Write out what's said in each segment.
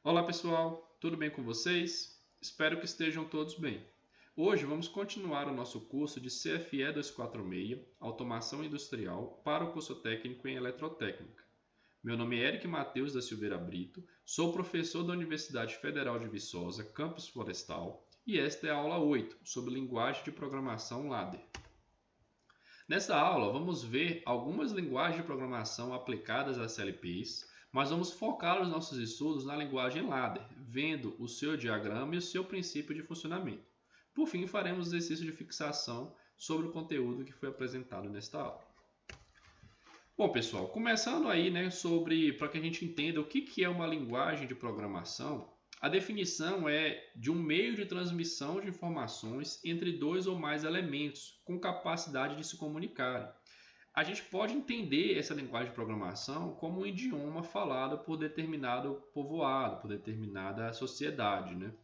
Olá pessoal, tudo bem com vocês? Espero que estejam todos bem. Hoje vamos continuar o nosso curso de CFE 246, Automação Industrial, para o curso técnico em Eletrotécnica. Meu nome é Eric Matheus da Silveira Brito, sou professor da Universidade Federal de Viçosa, Campus Florestal, e esta é a aula 8, sobre linguagem de programação ladder. Nessa aula, vamos ver algumas linguagens de programação aplicadas às CLPs, mas vamos focar os nossos estudos na linguagem ladder, vendo o seu diagrama e o seu princípio de funcionamento. Por fim, faremos exercício de fixação sobre o conteúdo que foi apresentado nesta aula. Bom, pessoal, começando aí, para que a gente entenda o que é uma linguagem de programação, a definição é de um meio de transmissão de informações entre dois ou mais elementos com capacidade de se comunicarem. A gente pode entender essa linguagem de programação como um idioma falado por determinado povoado, por determinada sociedade, né?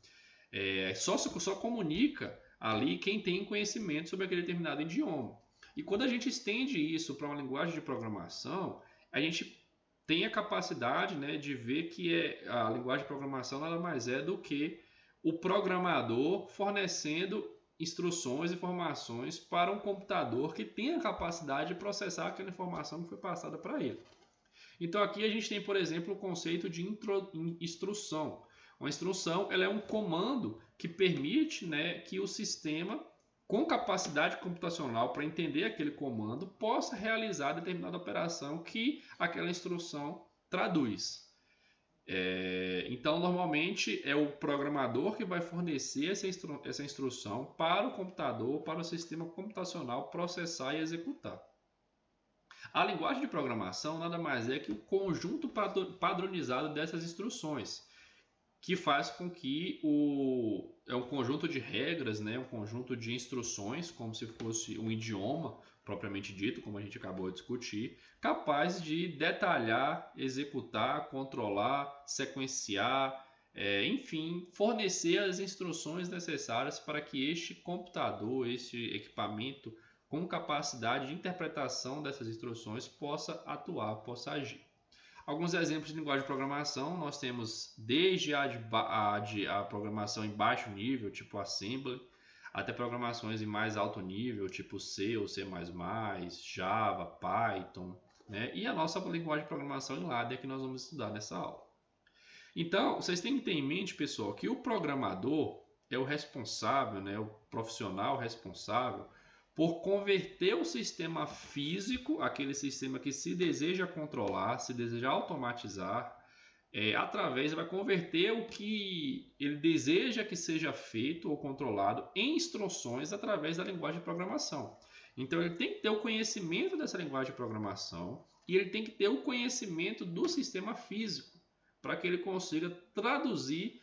Só comunica ali quem tem conhecimento sobre aquele determinado idioma. E quando a gente estende isso para uma linguagem de programação, a gente tem a capacidade, né, de ver que a linguagem de programação nada mais é do que o programador fornecendo instruções e informações para um computador que tem a capacidade de processar aquela informação que foi passada para ele. Então aqui a gente tem, por exemplo, o conceito de instrução. Uma instrução ela é um comando que permite, né, que o sistema com capacidade computacional para entender aquele comando, possa realizar determinada operação que aquela instrução traduz. Então, normalmente, é o programador que vai fornecer essa instrução para o computador, para o sistema computacional processar e executar. A linguagem de programação nada mais é que o conjunto padronizado dessas instruções, que faz com que é um conjunto de regras, né, um conjunto de instruções, como se fosse um idioma propriamente dito, como a gente acabou de discutir, capaz de detalhar, executar, controlar, sequenciar, enfim, fornecer as instruções necessárias para que este computador, este equipamento com capacidade de interpretação dessas instruções possa atuar, possa agir. Alguns exemplos de linguagem de programação, nós temos desde a programação em baixo nível, tipo Assembly, até programações em mais alto nível, tipo C ou C++, Java, Python, né? E a nossa linguagem de programação em ladder que nós vamos estudar nessa aula. Então, vocês têm que ter em mente, pessoal, que o programador é o responsável, né? O profissional responsável por converter o sistema físico, aquele sistema que se deseja controlar, se deseja automatizar, vai converter o que ele deseja que seja feito ou controlado em instruções através da linguagem de programação. Então ele tem que ter o conhecimento dessa linguagem de programação e ele tem que ter o conhecimento do sistema físico para que ele consiga traduzir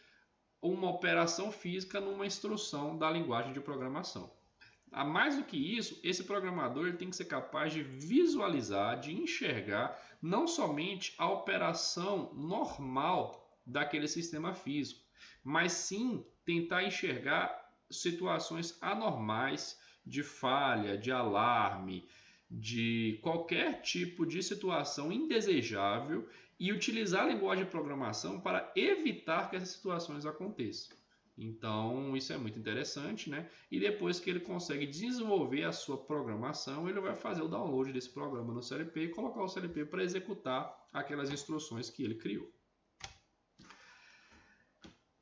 uma operação física numa instrução da linguagem de programação. A mais do que isso, esse programador ele tem que ser capaz de visualizar, de enxergar não somente a operação normal daquele sistema físico, mas sim tentar enxergar situações anormais de falha, de alarme, de qualquer tipo de situação indesejável e utilizar a linguagem de programação para evitar que essas situações aconteçam. Então, isso é muito interessante, né? E depois que ele consegue desenvolver a sua programação, ele vai fazer o download desse programa no CLP e colocar o CLP para executar aquelas instruções que ele criou.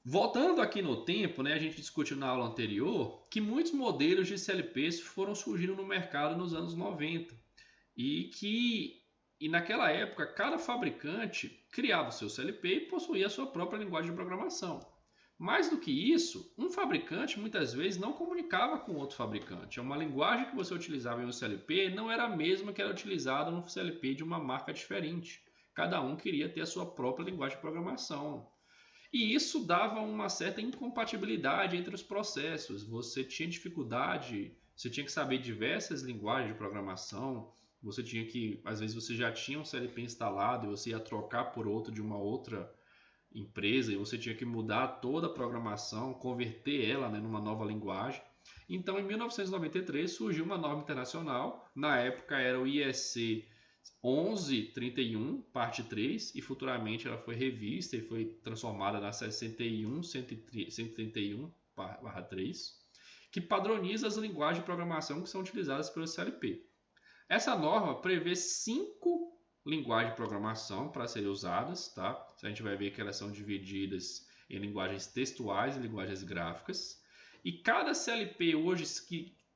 Voltando aqui no tempo, né, a gente discutiu na aula anterior que muitos modelos de CLPs foram surgindo no mercado nos anos 90 e naquela época cada fabricante criava o seu CLP e possuía a sua própria linguagem de programação. Mais do que isso, um fabricante muitas vezes não comunicava com outro fabricante. Uma linguagem que você utilizava em um CLP não era a mesma que era utilizada no CLP de uma marca diferente. Cada um queria ter a sua própria linguagem de programação. E isso dava uma certa incompatibilidade entre os processos. Você tinha dificuldade, você tinha que saber diversas linguagens de programação. Você tinha que, às vezes você já tinha um CLP instalado e você ia trocar por outro de uma outra empresa e você tinha que mudar toda a programação, converter ela, né, numa nova linguagem. Então, em 1993 surgiu uma norma internacional, na época era o IEC 1131, parte 3, e futuramente ela foi revista e foi transformada na 61.131/3, que padroniza as linguagens de programação que são utilizadas pelo CLP. Essa norma prevê 5 linguagens de programação para serem usadas, tá? A gente vai ver que elas são divididas em linguagens textuais e linguagens gráficas. E cada CLP hoje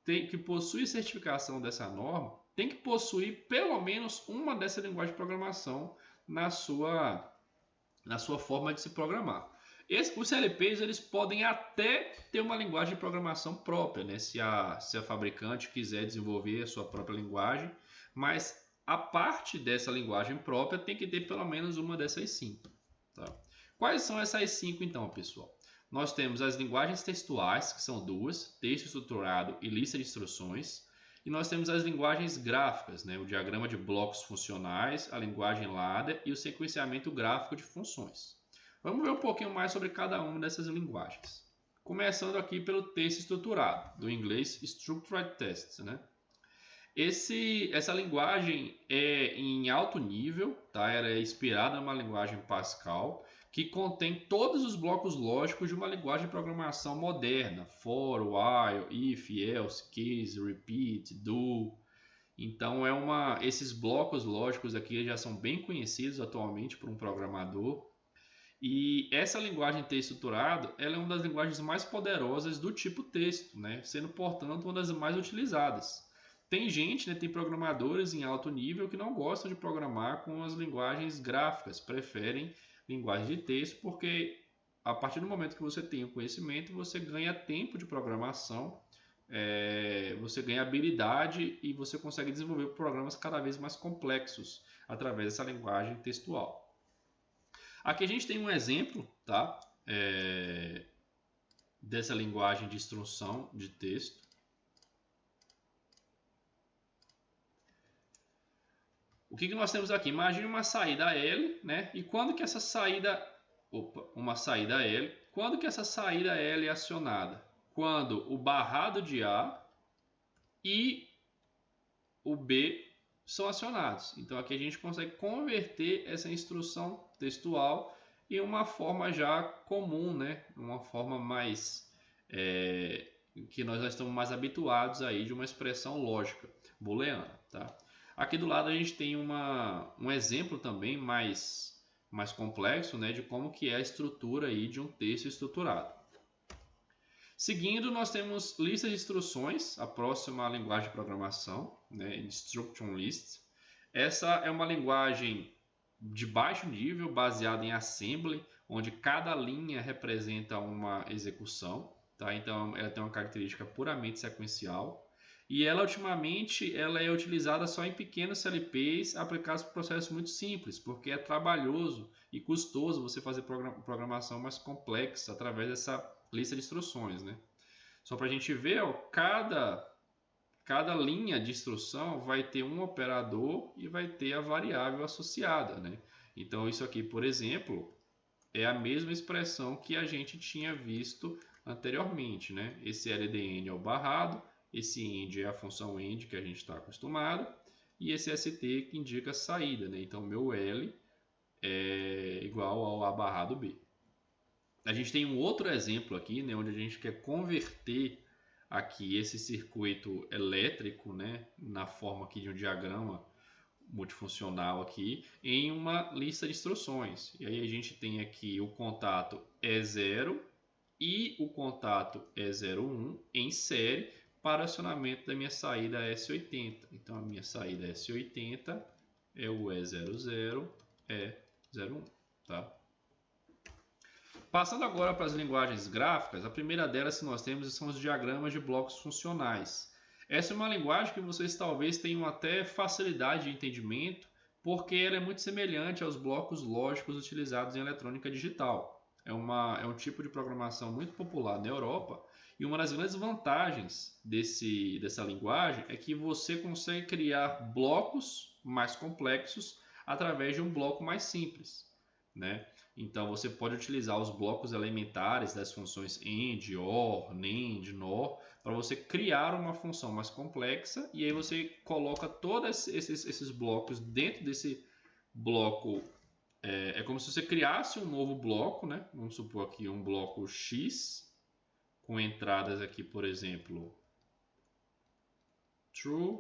que possui certificação dessa norma tem que possuir pelo menos uma dessa linguagem de programação na sua forma de se programar. Os CLPs eles podem até ter uma linguagem de programação própria, né? Se a fabricante quiser desenvolver a sua própria linguagem, mas a parte dessa linguagem própria tem que ter pelo menos uma dessas 5. Tá? Quais são essas 5 então, pessoal? Nós temos as linguagens textuais, que são 2, texto estruturado e lista de instruções. E nós temos as linguagens gráficas, né? O diagrama de blocos funcionais, a linguagem ladder e o sequenciamento gráfico de funções. Vamos ver um pouquinho mais sobre cada uma dessas linguagens. Começando aqui pelo texto estruturado, do inglês Structured Text, né? Essa linguagem é em alto nível, tá? Ela é inspirada numa linguagem Pascal, que contém todos os blocos lógicos de uma linguagem de programação moderna: for, while, if, else, case, repeat, do. Então esses blocos lógicos aqui já são bem conhecidos atualmente por um programador. E essa linguagem texto estruturado, ela é uma das linguagens mais poderosas do tipo texto, né? Sendo, portanto, uma das mais utilizadas. Tem gente, né, tem programadores em alto nível que não gostam de programar com as linguagens gráficas, preferem linguagem de texto, porque a partir do momento que você tem o conhecimento, você ganha tempo de programação, você ganha habilidade e você consegue desenvolver programas cada vez mais complexos através dessa linguagem textual. Aqui a gente tem um exemplo, tá? Dessa linguagem de instrução de texto. O que nós temos aqui? Imagine uma saída L, né? E quando que essa saída... uma saída L. Quando que essa saída L é acionada? Quando o barrado de A e o B são acionados. Então aqui a gente consegue converter essa instrução textual em uma forma já comum, né? Uma forma mais... que nós já estamos mais habituados aí de uma expressão lógica booleana, tá? Aqui do lado a gente tem um exemplo também mais complexo, né, de como que é a estrutura aí de um texto estruturado. Seguindo, nós temos lista de instruções, a próxima linguagem de programação, né, Instruction List. Essa é uma linguagem de baixo nível, baseada em assembly, onde cada linha representa uma execução, tá? Então ela tem uma característica puramente sequencial. E ela ultimamente é utilizada só em pequenos CLPs aplicados para processos muito simples, porque é trabalhoso e custoso você fazer programação mais complexa através dessa lista de instruções, né? Só para a gente ver, ó, cada linha de instrução vai ter um operador e vai ter a variável associada, né? Então isso aqui, por exemplo, é a mesma expressão que a gente tinha visto anteriormente, né? Esse LDN é o barrado, esse end é a função end que a gente está acostumado, e esse st que indica saída, né? Então meu L é igual ao A barrado B. A gente tem um outro exemplo aqui, né, onde a gente quer converter aqui esse circuito elétrico, né, na forma aqui de um diagrama multifuncional aqui, em uma lista de instruções. E aí a gente tem aqui o contato E0 e o contato E01 em série para acionamento da minha saída S80. Então a minha saída S80 é o E00, E01, tá? Passando agora para as linguagens gráficas, a primeira delas que nós temos são os diagramas de blocos funcionais. Essa é uma linguagem que vocês talvez tenham até facilidade de entendimento, porque ela é muito semelhante aos blocos lógicos utilizados em eletrônica digital. É um tipo de programação muito popular na Europa, e uma das grandes vantagens dessa linguagem é que você consegue criar blocos mais complexos através de um bloco mais simples, né? Então você pode utilizar os blocos elementares das funções AND, OR, NAND, NOR para você criar uma função mais complexa e aí você coloca todos esses blocos dentro desse bloco. É como se você criasse um novo bloco, né? Vamos supor aqui um bloco X com entradas aqui, por exemplo, true,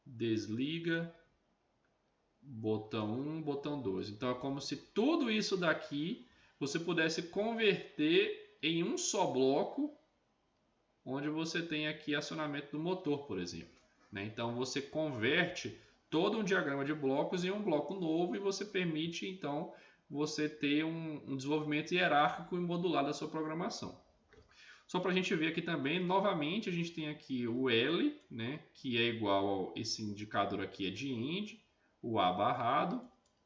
desliga, botão 1, botão 2. Então é como se tudo isso daqui você pudesse converter em um só bloco, onde você tem aqui acionamento do motor, por exemplo. Então você converte todo um diagrama de blocos em um bloco novo e você permite então você ter um desenvolvimento hierárquico e modular da sua programação. Só para a gente ver aqui também, novamente a gente tem aqui o L, né, que é igual ao esse indicador aqui é de AND, o A barrado,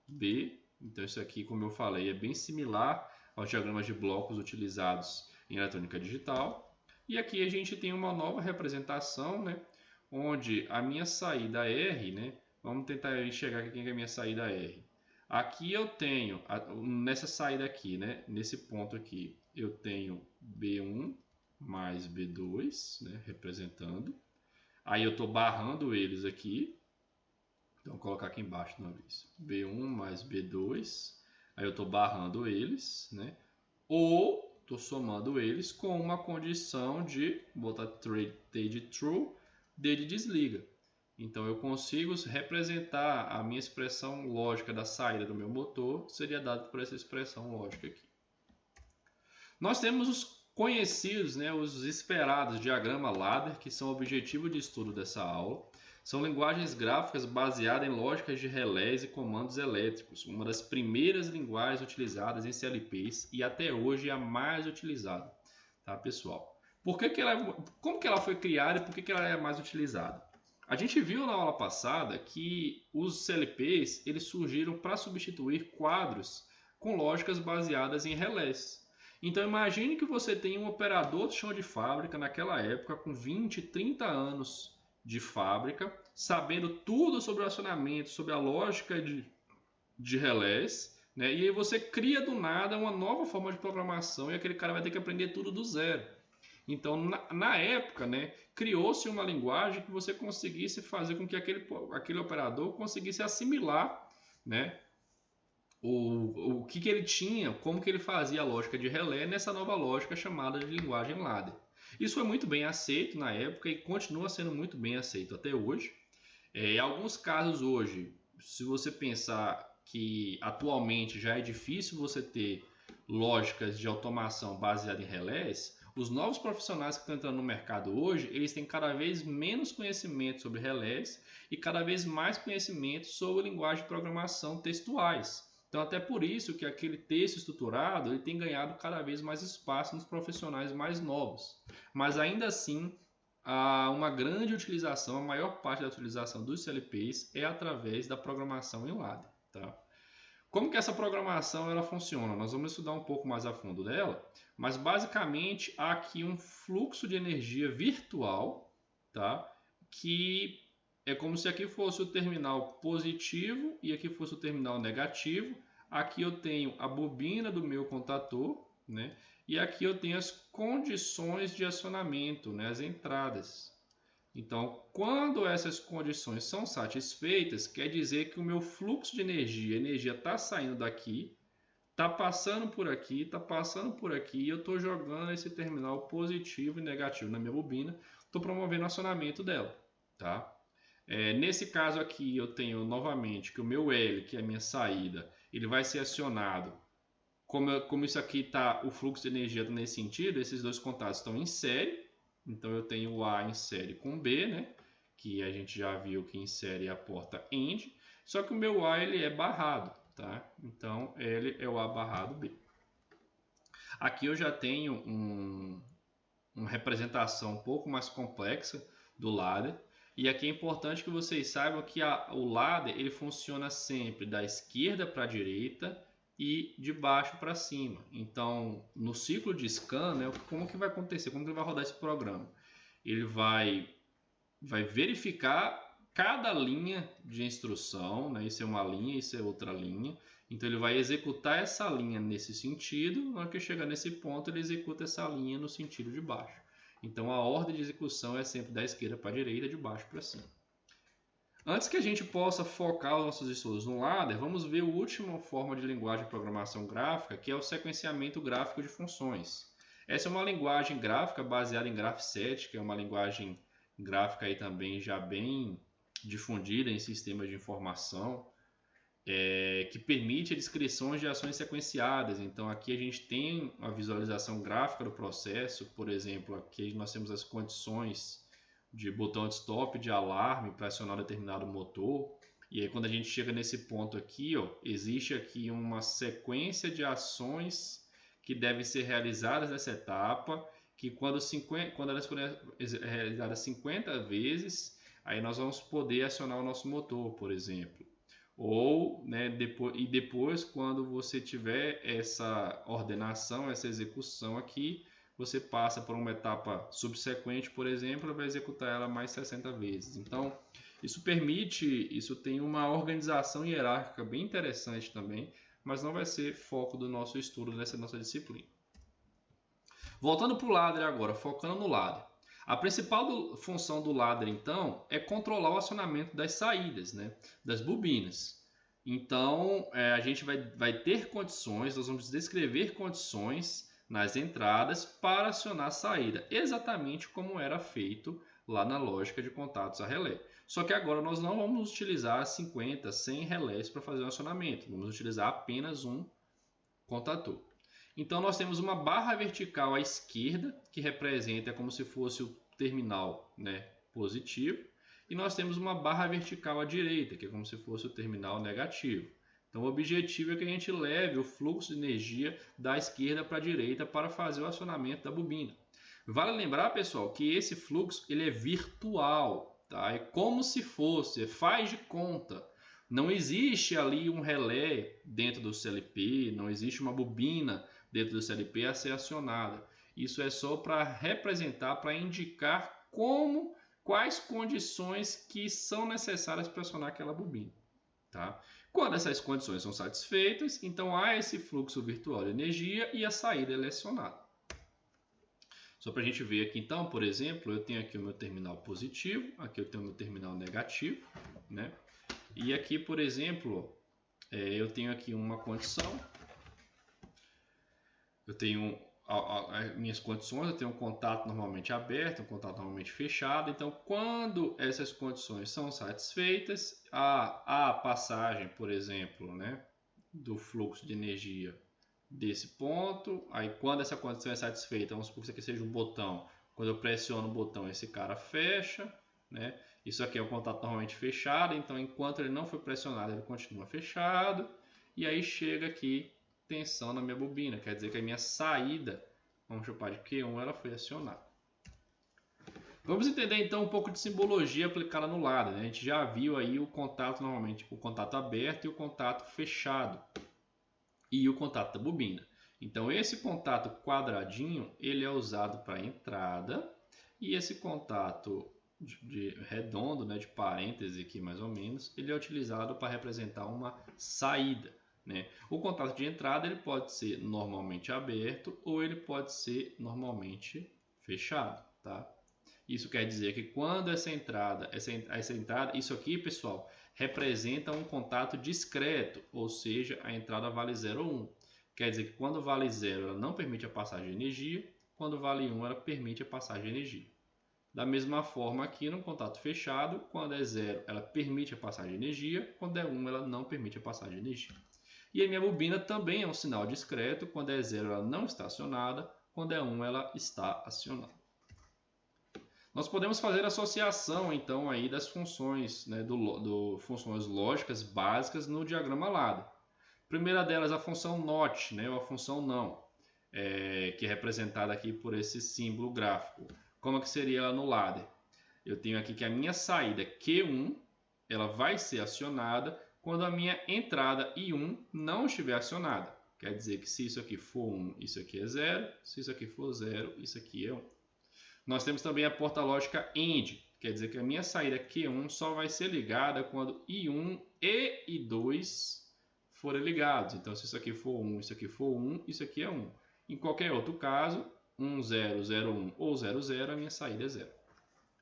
B. Então isso aqui, como eu falei, é bem similar aos diagramas de blocos utilizados em eletrônica digital. E aqui a gente tem uma nova representação, né, onde a minha saída R, né, vamos tentar enxergar aqui quem é a minha saída R. Aqui eu tenho, nessa saída aqui, né, nesse ponto aqui, eu tenho B1 mais B2, né, representando. Aí eu estou barrando eles aqui. Então vou colocar aqui embaixo de uma vez. B1 mais B2. Aí eu estou barrando eles, né? Ou estou somando eles com uma condição de botar T de true, D de desliga. Então eu consigo representar a minha expressão lógica da saída do meu motor, seria dado por essa expressão lógica aqui. Nós temos os conhecidos, né, os esperados diagrama ladder, que são o objetivo de estudo dessa aula. São linguagens gráficas baseadas em lógicas de relés e comandos elétricos, uma das primeiras linguagens utilizadas em CLPs e até hoje é a mais utilizada, tá, pessoal? Como que ela foi criada e por que ela é a mais utilizada? A gente viu na aula passada que os CLPs eles surgiram para substituir quadros com lógicas baseadas em relés. Então imagine que você tem um operador de chão de fábrica naquela época com 20, 30 anos de fábrica, sabendo tudo sobre o acionamento, sobre a lógica de relés, né? E aí você cria do nada uma nova forma de programação e aquele cara vai ter que aprender tudo do zero. Então, na época, né, criou-se uma linguagem que você conseguisse fazer com que aquele operador conseguisse assimilar, né, o que ele tinha, como que ele fazia a lógica de relé nessa nova lógica chamada de linguagem ladder. Isso foi muito bem aceito na época e continua sendo muito bem aceito até hoje. Em alguns casos hoje, se você pensar que atualmente já é difícil você ter lógicas de automação baseadas em relés, os novos profissionais que estão entrando no mercado hoje, eles têm cada vez menos conhecimento sobre relés e cada vez mais conhecimento sobre linguagem de programação textuais. Então, até por isso que aquele texto estruturado ele tem ganhado cada vez mais espaço nos profissionais mais novos. Mas ainda assim, há uma grande utilização, a maior parte da utilização dos CLPs é através da programação em ladder. Tá? Como que essa programação ela funciona? Nós vamos estudar um pouco mais a fundo dela, mas basicamente há aqui um fluxo de energia virtual, tá? Que é como se aqui fosse o terminal positivo e aqui fosse o terminal negativo. Aqui eu tenho a bobina do meu contator, né? E aqui eu tenho as condições de acionamento, né? As entradas. Então, quando essas condições são satisfeitas, quer dizer que o meu fluxo de energia, a energia está saindo daqui, está passando por aqui, está passando por aqui, e eu estou jogando esse terminal positivo e negativo na minha bobina, estou promovendo o acionamento dela, tá? Nesse caso aqui eu tenho novamente que o meu L, que é a minha saída, ele vai ser acionado. Como isso aqui está, o fluxo de energia está nesse sentido, esses dois contatos estão em série. Então eu tenho o A em série com B, né? Que a gente já viu que em série é a porta AND. Só que o meu A ele é barrado, tá? Então L é o A barrado B. Aqui eu já tenho uma representação um pouco mais complexa do ladder. E aqui é importante que vocês saibam que o ladder ele funciona sempre da esquerda para a direita e de baixo para cima. Então, no ciclo de scan, né, como que vai acontecer? Como que ele vai rodar esse programa? Ele vai verificar cada linha de instrução, né? Isso é uma linha, isso é outra linha. Então ele vai executar essa linha nesse sentido, na hora que chegar nesse ponto ele executa essa linha no sentido de baixo. Então a ordem de execução é sempre da esquerda para a direita, de baixo para cima. Antes que a gente possa focar os nossos estudos no ladder, vamos ver a última forma de linguagem de programação gráfica, que é o sequenciamento gráfico de funções. Essa é uma linguagem gráfica baseada em Graph7, que é uma linguagem gráfica aí também já bem difundida em sistemas de informação, que permite a descrição de ações sequenciadas. Então aqui a gente tem a visualização gráfica do processo, por exemplo, aqui nós temos as condições de botão de stop, de alarme para acionar determinado motor. E aí quando a gente chega nesse ponto aqui, ó, existe aqui uma sequência de ações que devem ser realizadas nessa etapa, que quando elas forem realizadas 50 vezes, aí nós vamos poder acionar o nosso motor, por exemplo. Ou, né, depois, quando você tiver essa ordenação, essa execução aqui, você passa por uma etapa subsequente, por exemplo, e vai executar ela mais 60 vezes. Então, isso tem uma organização hierárquica bem interessante também, mas não vai ser foco do nosso estudo nessa nossa disciplina. Voltando para o ladder agora, focando no ladder. A principal função do ladder, então, é controlar o acionamento das saídas, né, das bobinas. Então, a gente vai ter condições, nós vamos descrever condições nas entradas para acionar a saída, exatamente como era feito lá na lógica de contatos a relé. Só que agora nós não vamos utilizar 50, 100 relés para fazer o acionamento, vamos utilizar apenas um contator. Então nós temos uma barra vertical à esquerda, que representa como se fosse o terminal, né, positivo, e nós temos uma barra vertical à direita, que é como se fosse o terminal negativo. Então o objetivo é que a gente leve o fluxo de energia da esquerda para a direita para fazer o acionamento da bobina. Vale lembrar, pessoal, que esse fluxo ele é virtual, tá? É como se fosse, faz de conta. Não existe ali um relé dentro do CLP, não existe uma bobina dentro do CLP a ser acionada. Isso é só para representar, para indicar quais condições que são necessárias para acionar aquela bobina. Tá? Quando essas condições são satisfeitas, então há esse fluxo virtual de energia e a saída é acionada. Só para a gente ver aqui então, por exemplo, eu tenho aqui o meu terminal positivo, aqui eu tenho o meu terminal negativo, né? E aqui, por exemplo, eu tenho aqui uma condição, eu tenho as minhas condições, eu tenho um contato normalmente aberto, um contato normalmente fechado. Então, quando essas condições são satisfeitas, a passagem, por exemplo, né, do fluxo de energia desse ponto. Aí, quando essa condição é satisfeita, vamos supor que isso aqui seja um botão. Quando eu pressiono o botão, esse cara fecha, né? Isso aqui é um contato normalmente fechado, então enquanto ele não foi pressionado, ele continua fechado. E aí chega aqui tensão na minha bobina, quer dizer que a minha saída, vamos chamar de Q1, ela foi acionada. Vamos entender então um pouco de simbologia aplicada no ladder, né? A gente já viu aí o contato normalmente, o contato aberto e o contato fechado e o contato da bobina. Então esse contato quadradinho ele é usado para entrada e esse contato redondo, né, de parêntese aqui mais ou menos, ele é utilizado para representar uma saída. Né? O contato de entrada ele pode ser normalmente aberto ou ele pode ser normalmente fechado. Tá? Isso quer dizer que quando essa entrada, isso aqui, pessoal, representa um contato discreto, ou seja, a entrada vale 0 ou 1. Quer dizer que quando vale 0 ela não permite a passagem de energia, quando vale 1 ela permite a passagem de energia. Da mesma forma aqui no contato fechado, quando é 0 ela permite a passagem de energia, quando é 1 ela não permite a passagem de energia. E a minha bobina também é um sinal discreto, quando é 0 ela não está acionada, quando é 1 ela está acionada. Nós podemos fazer associação então aí das funções, né, funções lógicas básicas no diagrama ladder. Primeira delas a função NOT, né, ou a função não, que é representada aqui por esse símbolo gráfico. Como é que seria ela no ladder? Eu tenho aqui que a minha saída Q1 ela vai ser acionada quando a minha entrada I1 não estiver acionada. Quer dizer que se isso aqui for 1, isso aqui é 0. Se isso aqui for 0, isso aqui é 1. Nós temos também a porta lógica AND. Quer dizer que a minha saída Q1 só vai ser ligada quando I1 e I2 forem ligados. Então, se isso aqui for 1, isso aqui for 1, isso aqui é 1. Em qualquer outro caso, 1, 0, 0, 1 ou 0, 0, a minha saída é 0.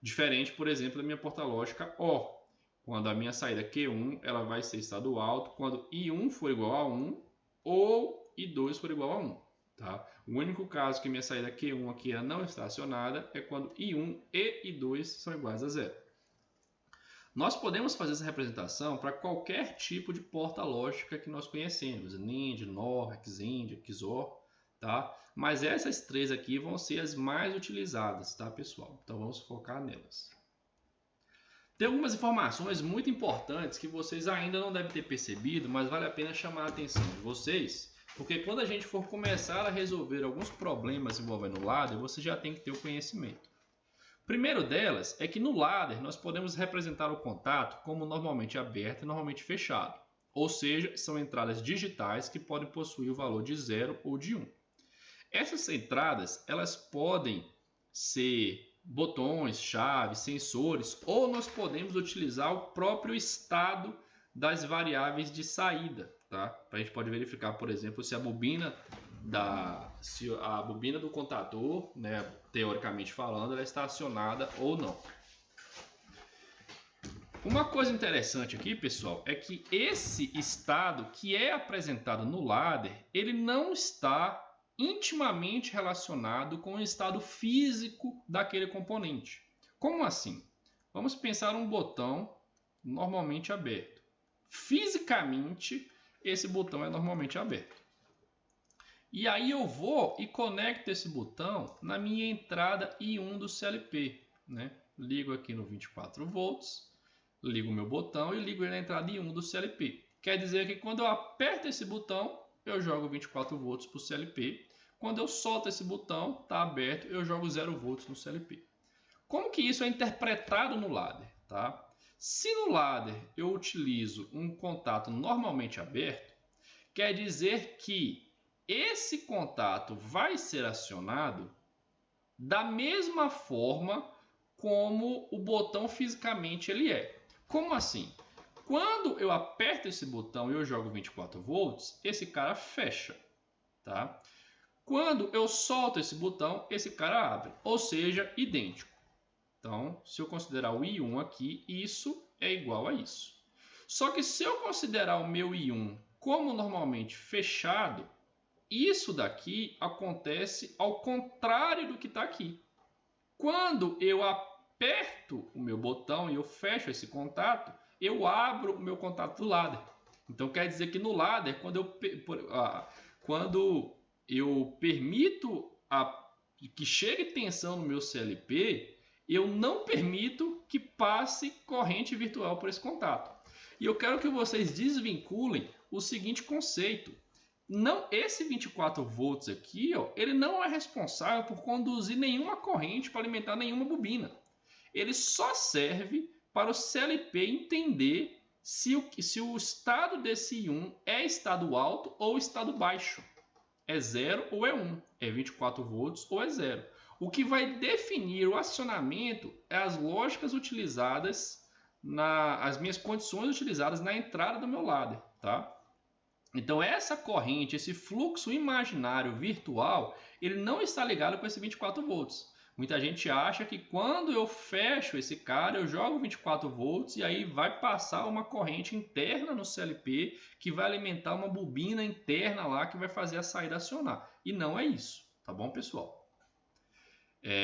Diferente, por exemplo, da minha porta-lógica OR. Quando a minha saída Q1 ela vai ser estado alto quando I1 for igual a 1 ou I2 for igual a 1. Tá? O único caso que minha saída Q1 aqui não está acionada é quando I1 e I2 são iguais a 0. Nós podemos fazer essa representação para qualquer tipo de porta lógica que nós conhecemos, NAND, NOR, XAND, XOR, tá? Mas essas três aqui vão ser as mais utilizadas, tá, pessoal? Então vamos focar nelas. Tem algumas informações muito importantes que vocês ainda não devem ter percebido, mas vale a pena chamar a atenção de vocês, porque quando a gente for começar a resolver alguns problemas envolvendo o ladder, você já tem que ter o conhecimento. O primeiro delas é que no ladder nós podemos representar o contato como normalmente aberto e normalmente fechado, ou seja, são entradas digitais que podem possuir o valor de 0 ou de 1. Essas entradas elas podem ser botões, chaves, sensores, ou nós podemos utilizar o próprio estado das variáveis de saída, tá? A gente pode verificar, por exemplo, se a bobina do contador, né, teoricamente falando, ela está acionada ou não. Uma coisa interessante aqui, pessoal, é que esse estado que é apresentado no ladder, ele não está intimamente relacionado com o estado físico daquele componente. Como assim? Vamos pensar um botão normalmente aberto. Fisicamente, esse botão é normalmente aberto. E aí eu vou e conecto esse botão na minha entrada I1 do CLP, né? Ligo aqui no 24 volts, ligo o meu botão e ligo ele na entrada I1 do CLP. Quer dizer que quando eu aperto esse botão, eu jogo 24 volts para o CLP. Quando eu solto esse botão, está aberto, eu jogo 0 volts no CLP. Como que isso é interpretado no ladder? Tá? Se no ladder eu utilizo um contato normalmente aberto, quer dizer que esse contato vai ser acionado da mesma forma como o botão fisicamente ele é. Como assim? Quando eu aperto esse botão e eu jogo 24 volts, esse cara fecha, tá? Quando eu solto esse botão, esse cara abre, ou seja, idêntico. Então, se eu considerar o I1 aqui, isso é igual a isso. Só que se eu considerar o meu I1 como normalmente fechado, isso daqui acontece ao contrário do que está aqui. Quando eu aperto o meu botão e eu fecho esse contato, eu abro o meu contato do ladder. Então quer dizer que no ladder, quando eu permito que chegue tensão no meu CLP, eu não permito que passe corrente virtual por esse contato. E eu quero que vocês desvinculem o seguinte conceito. Não, esse 24 volts aqui, ó, ele não é responsável por conduzir nenhuma corrente para alimentar nenhuma bobina. Ele só serve para o CLP entender se o estado desse I1 é estado alto ou estado baixo. É 0 ou é 1, é 24 volts ou é 0. O que vai definir o acionamento é as lógicas utilizadas, as minhas condições utilizadas na entrada do meu ladder, tá? Então essa corrente, esse fluxo imaginário virtual, ele não está ligado com esse 24 volts. Muita gente acha que quando eu fecho esse cara, eu jogo 24 volts e aí vai passar uma corrente interna no CLP que vai alimentar uma bobina interna lá que vai fazer a saída acionar. E não é isso, tá bom, pessoal?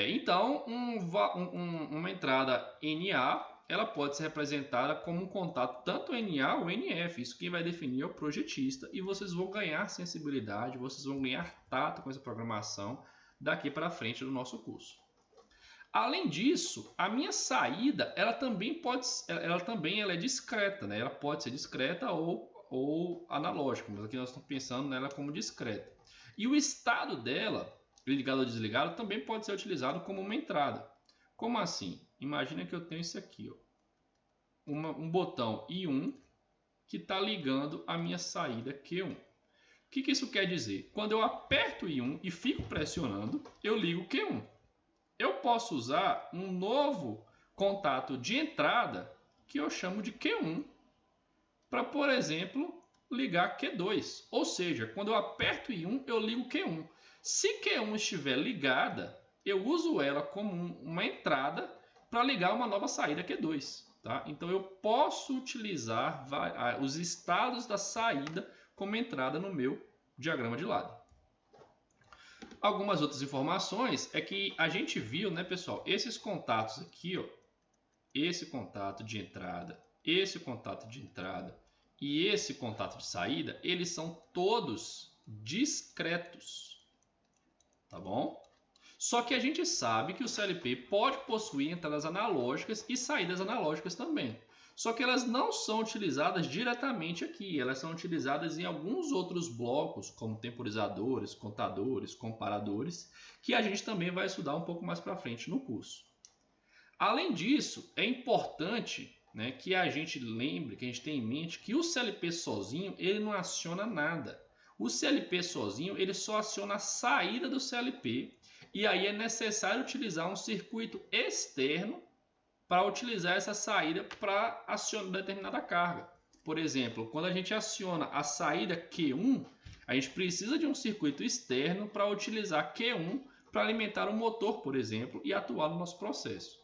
Então, uma entrada NA, ela pode ser representada como um contato tanto NA ou NF. Isso quem vai definir é o projetista. E vocês vão ganhar sensibilidade, vocês vão ganhar tato com essa programação daqui para frente do nosso curso. Além disso, a minha saída, ela também é discreta, né? Ela pode ser discreta ou analógica, mas aqui nós estamos pensando nela como discreta. E o estado dela, ligado ou desligado, também pode ser utilizado como uma entrada. Como assim? Imagina que eu tenho isso aqui, ó. Um botão I1 que está ligando a minha saída Q1. O que isso quer dizer? Quando eu aperto I1 e fico pressionando, eu ligo Q1. Eu posso usar um novo contato de entrada que eu chamo de Q1 para, por exemplo, ligar Q2. Ou seja, quando eu aperto I1, eu ligo Q1. Se Q1 estiver ligada, eu uso ela como uma entrada para ligar uma nova saída Q2. Tá? Então eu posso utilizar os estados da saída como entrada no meu diagrama de lado. Algumas outras informações é que a gente viu, né, pessoal, esses contatos aqui, ó, esse contato de entrada, esse contato de entrada e esse contato de saída, eles são todos discretos, tá bom? Só que a gente sabe que o CLP pode possuir entradas analógicas e saídas analógicas também. Só que elas não são utilizadas diretamente aqui, elas são utilizadas em alguns outros blocos, como temporizadores, contadores, comparadores, que a gente também vai estudar um pouco mais para frente no curso. Além disso, é importante, né, que a gente lembre, que a gente tenha em mente que o CLP sozinho ele não aciona nada. O CLP sozinho ele só aciona a saída do CLP e aí é necessário utilizar um circuito externo para utilizar essa saída para acionar determinada carga. Por exemplo, quando a gente aciona a saída Q1, a gente precisa de um circuito externo para utilizar Q1 para alimentar o motor, por exemplo, e atuar no nosso processo.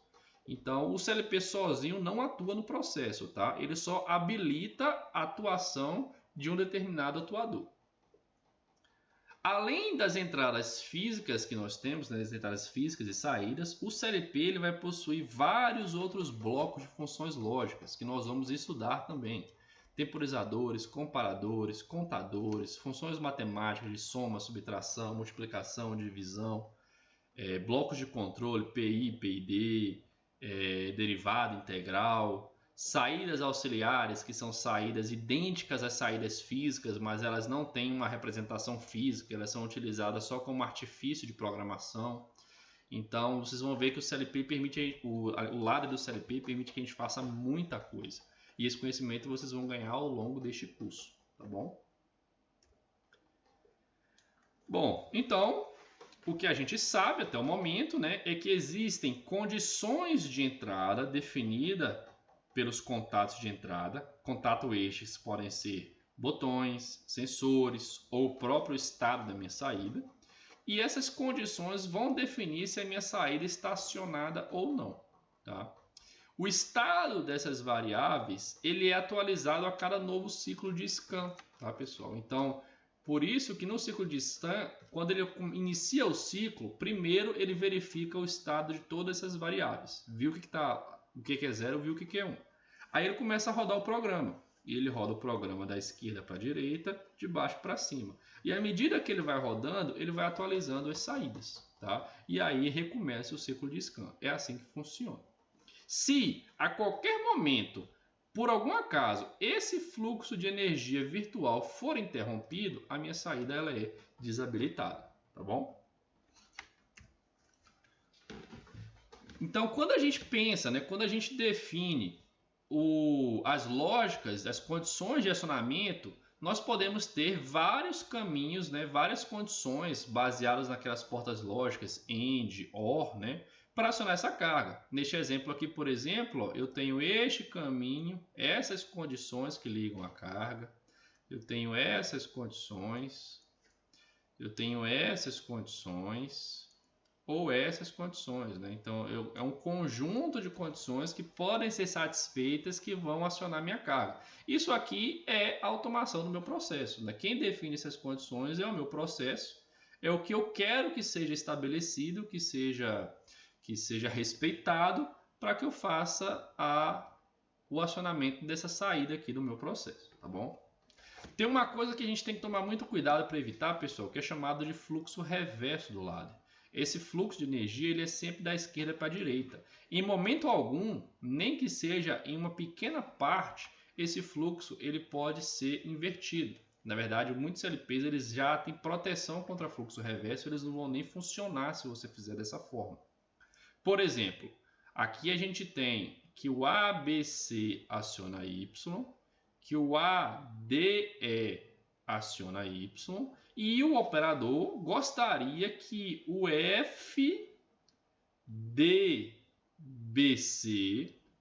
Então, o CLP sozinho não atua no processo, tá? Ele só habilita a atuação de um determinado atuador. Além das entradas físicas que nós temos, né, as entradas físicas e saídas, o CLP ele vai possuir vários outros blocos de funções lógicas que nós vamos estudar também. Temporizadores, comparadores, contadores, funções matemáticas de soma, subtração, multiplicação, divisão, blocos de controle, PI, PID, derivada integral, saídas auxiliares, que são saídas idênticas às saídas físicas, mas elas não têm uma representação física, elas são utilizadas só como artifício de programação. Então, vocês vão ver que o CLP permite, o lado do CLP permite que a gente faça muita coisa. E esse conhecimento vocês vão ganhar ao longo deste curso, tá bom? Bom, então, o que a gente sabe até o momento, né, é que existem condições de entrada definidas pelos contatos de entrada. Contato estes podem ser botões, sensores ou o próprio estado da minha saída. E essas condições vão definir se a minha saída está acionada ou não. Tá? O estado dessas variáveis ele é atualizado a cada novo ciclo de scan, tá, pessoal? Então, por isso que no ciclo de scan, quando ele inicia o ciclo, primeiro ele verifica o estado de todas essas variáveis. Viu o que é 0, viu o que é 1. Aí ele começa a rodar o programa. E ele roda o programa da esquerda para a direita, de baixo para cima. E à medida que ele vai rodando, ele vai atualizando as saídas. Tá? E aí recomeça o ciclo de scan. É assim que funciona. Se a qualquer momento, por algum acaso, esse fluxo de energia virtual for interrompido, a minha saída ela é desabilitada. Tá bom? Então, quando a gente pensa, né, quando a gente define as lógicas, as condições de acionamento, nós podemos ter vários caminhos, né, várias condições baseadas naquelas portas lógicas AND, OR, né, para acionar essa carga. Neste exemplo aqui, por exemplo, ó, eu tenho este caminho, essas condições que ligam a carga, eu tenho essas condições, eu tenho essas condições ou essas condições, né? Então, é um conjunto de condições que podem ser satisfeitas que vão acionar minha carga. Isso aqui é a automação do meu processo, né? Quem define essas condições é o meu processo, é o que eu quero que seja estabelecido, que seja respeitado para que eu faça o acionamento dessa saída aqui do meu processo, tá bom? Tem uma coisa que a gente tem que tomar muito cuidado para evitar, pessoal, que é chamado de fluxo reverso do lado. Esse fluxo de energia ele é sempre da esquerda para a direita. Em momento algum, nem que seja em uma pequena parte, esse fluxo ele pode ser invertido. Na verdade, muitos CLPs eles já têm proteção contra fluxo reverso, eles não vão nem funcionar se você fizer dessa forma. Por exemplo, aqui a gente tem que o ABC aciona Y, que o ADE aciona Y, e o operador gostaria que o FDBC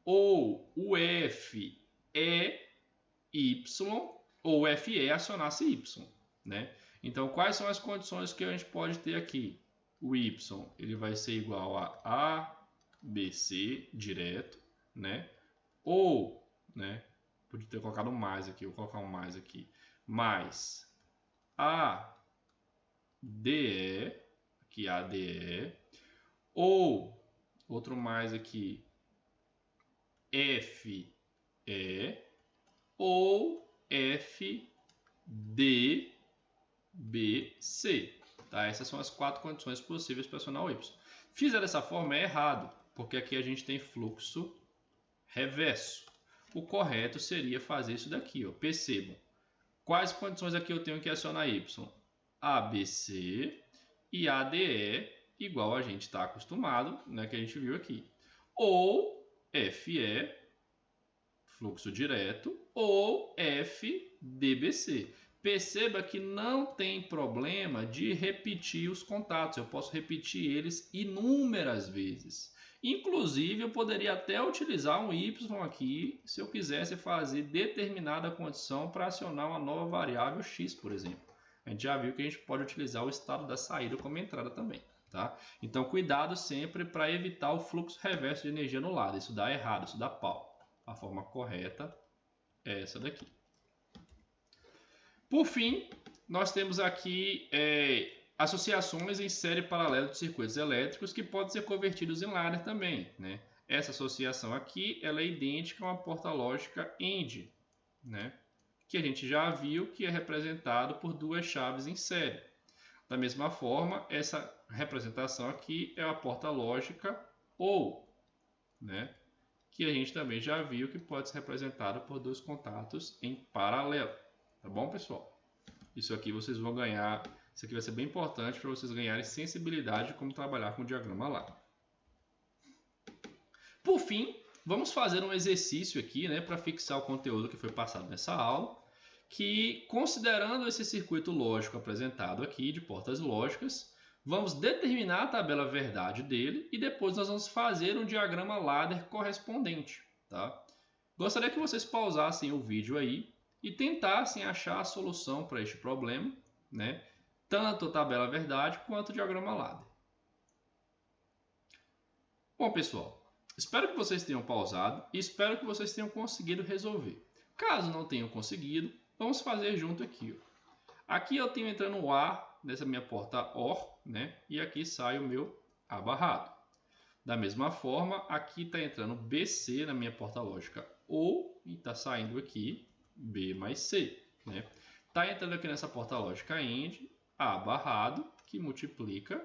ou o FEY, ou FE acionasse Y, né? Então, quais são as condições que a gente pode ter aqui? O Y ele vai ser igual a ABC direto, né? Ou, né? Podia ter colocado um mais aqui, vou colocar um mais aqui. Mais ADE, aqui ADE, ou, outro mais aqui, FE, ou FDBC. Tá? Essas são as 4 condições possíveis para acionar o Y. Fizer dessa forma é errado, porque aqui a gente tem fluxo reverso. O correto seria fazer isso daqui. Ó. Percebam. Quais condições aqui eu tenho que acionar Y? ABC e ADE, igual a gente está acostumado, né, que a gente viu aqui. Ou FE, fluxo direto, ou FDBC. Perceba que não tem problema de repetir os contatos. Eu posso repetir eles inúmeras vezes. Inclusive, eu poderia até utilizar um Y aqui se eu quisesse fazer determinada condição para acionar uma nova variável X, por exemplo. A gente já viu que a gente pode utilizar o estado da saída como entrada também. Tá? Então, cuidado sempre para evitar o fluxo reverso de energia no lado. Isso dá errado, isso dá pau. A forma correta é essa daqui. Por fim, nós temos aqui associações em série paralela de circuitos elétricos que podem ser convertidos em ladder também. Né? Essa associação aqui ela é idêntica a uma porta lógica AND, né? Que a gente já viu que é representado por 2 chaves em série. Da mesma forma, essa representação aqui é a porta lógica OR, né? Que a gente também já viu que pode ser representado por 2 contatos em paralelo. Tá bom, pessoal? Isso aqui vocês vão ganhar, isso aqui vai ser bem importante para vocês ganharem sensibilidade de como trabalhar com o diagrama lá. Por fim, vamos fazer um exercício aqui, né, para fixar o conteúdo que foi passado nessa aula, que considerando esse circuito lógico apresentado aqui de portas lógicas, vamos determinar a tabela verdade dele e depois nós vamos fazer um diagrama ladder correspondente. Tá? Gostaria que vocês pausassem o vídeo aí e tentassem achar a solução para este problema, né? Tanto a tabela verdade quanto o diagrama ladder. Bom, pessoal, espero que vocês tenham pausado e espero que vocês tenham conseguido resolver. Caso não tenham conseguido, vamos fazer junto aqui. Ó. Aqui eu tenho entrando o A nessa minha porta OR, né? E aqui sai o meu A barrado. Da mesma forma, aqui está entrando BC na minha porta lógica OR e está saindo aqui B mais C. Né? Está entrando aqui nessa porta lógica AND, A barrado, que multiplica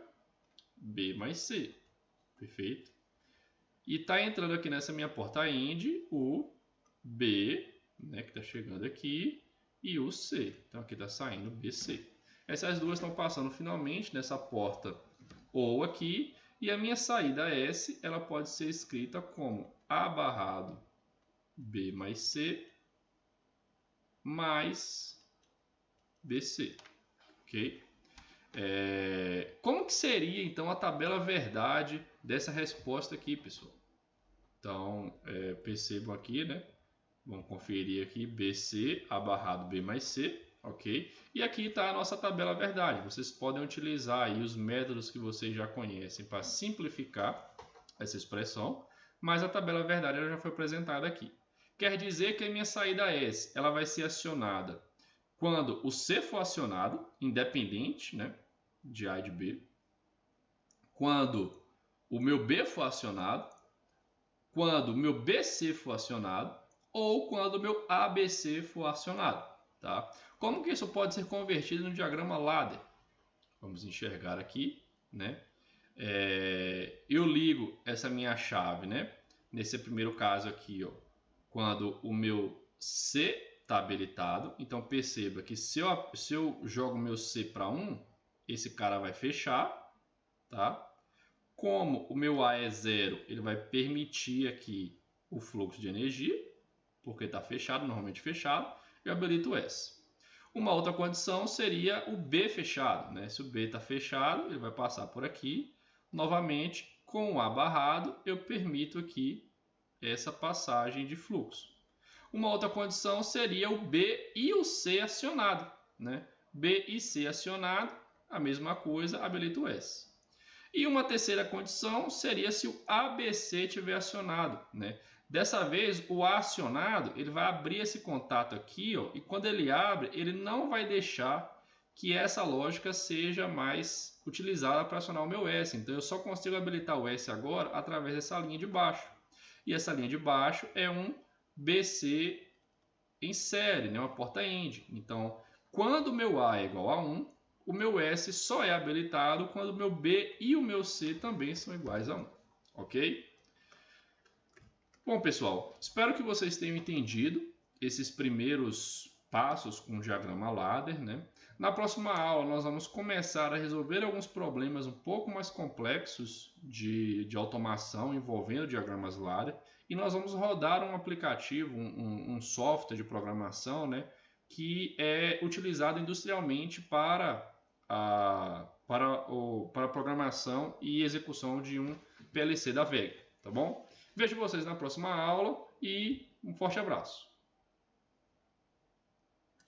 B mais C. Perfeito? E está entrando aqui nessa minha porta AND o B, né, que está chegando aqui, e o C. Então aqui está saindo BC. Essas duas estão passando finalmente nessa porta OR aqui, e a minha saída S ela pode ser escrita como A barrado B mais C mais BC. Ok? Como que seria então a tabela verdade dessa resposta aqui, pessoal? Então, percebam aqui, né? Vamos conferir aqui BC, A barrado B mais C, ok? E aqui está a nossa tabela verdade. Vocês podem utilizar aí os métodos que vocês já conhecem para simplificar essa expressão, mas a tabela verdade ela já foi apresentada aqui. Quer dizer que a minha saída S ela vai ser acionada quando o C for acionado, independente, né, de A e de B. Quando o meu B for acionado, quando o meu BC for acionado ou quando o meu ABC for acionado. Tá? Como que isso pode ser convertido no diagrama ladder? Vamos enxergar aqui. Né? Eu ligo essa minha chave, né? Nesse primeiro caso aqui, ó, quando o meu C está habilitado. Então perceba que se eu jogo meu C para 1, esse cara vai fechar. Tá? Como o meu A é 0, ele vai permitir aqui o fluxo de energia, porque está fechado, normalmente fechado, eu habilito o S. Uma outra condição seria o B fechado. Né? Se o B está fechado, ele vai passar por aqui. Novamente, com o A barrado, eu permito aqui essa passagem de fluxo. Uma outra condição seria o B e o C acionado, né? B e C acionado, a mesma coisa, habilita o S. E uma terceira condição seria se o ABC estiver acionado, né? Dessa vez, o A acionado, ele vai abrir esse contato aqui, ó, e quando ele abre, ele não vai deixar que essa lógica seja mais utilizada para acionar o meu S. Então, eu só consigo habilitar o S agora através dessa linha de baixo. E essa linha de baixo é um BC em série, né? Uma porta end. Então, quando o meu A é igual a 1, o meu S só é habilitado quando o meu B e o meu C também são iguais a 1. Ok? Bom, pessoal, espero que vocês tenham entendido esses primeiros passos com o diagrama ladder, né? Na próxima aula, nós vamos começar a resolver alguns problemas um pouco mais complexos de automação envolvendo diagramas ladder, e nós vamos rodar um aplicativo, um software de programação, né, que é utilizado industrialmente para a programação e execução de um PLC da VEG, tá bom? Vejo vocês na próxima aula e um forte abraço.